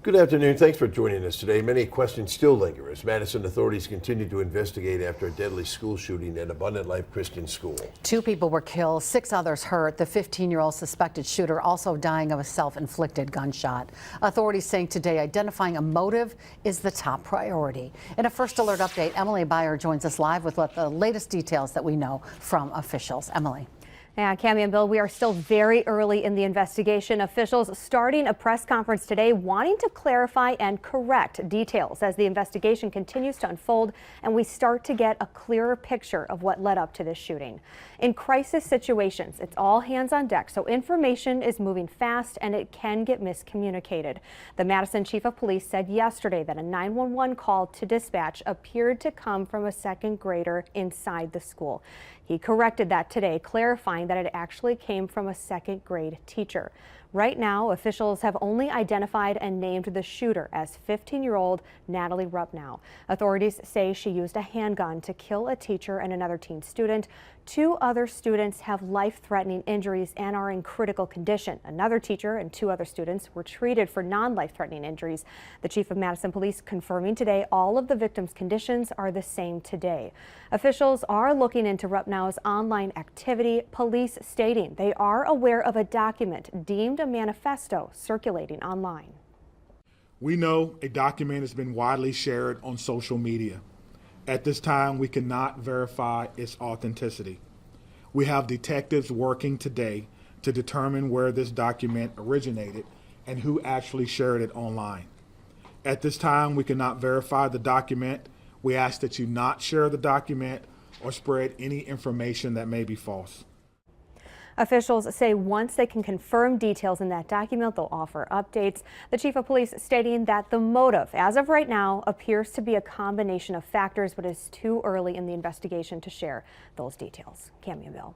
Good afternoon. Thanks for joining us today. Many questions still linger as Madison authorities continue to investigate after a deadly school shooting at Abundant Life Christian School. 2 people were killed, 6 others hurt. The 15-year-old suspected shooter also dying of a self-inflicted gunshot. Authorities saying today identifying a motive is the top priority. In a First Alert update, Emily Byer joins us live with the latest details that we know from officials. Emily. Yeah, Cami and Bill, we are still very early in the investigation. Officials starting a press conference today wanting to clarify and correct details as the investigation continues to unfold and we start to get a clearer picture of what led up to this shooting. In crisis situations, it's all hands on deck, so information is moving fast and it can get miscommunicated. The Madison Chief of Police said yesterday that a 911 call to dispatch appeared to come from a second grader inside the school. He corrected that today, clarifying that it actually came from a second grade teacher. Right now, officials have only identified and named the shooter as 15-year-old Natalie Rupnow. Authorities say she used a handgun to kill a teacher and another teen student. 2 other students have life-threatening injuries and are in critical condition. Another teacher and 2 other students were treated for non-life-threatening injuries. The Chief of Madison Police confirming today all of the victims' conditions are the same today. Officials are looking into Rupnow's online activity, police stating they are aware of a document deemed a manifesto circulating online. We know a document has been widely shared on social media. At this time, we cannot verify its authenticity. We have detectives working today to determine where this document originated and who actually shared it online. At this time, we cannot verify the document. We ask that you not share the document or spread any information that may be false. Officials say once they can confirm details in that document, they'll offer updates. The Chief of Police stating that the motive, as of right now, appears to be a combination of factors, but it's too early in the investigation to share those details. Cami and Bill.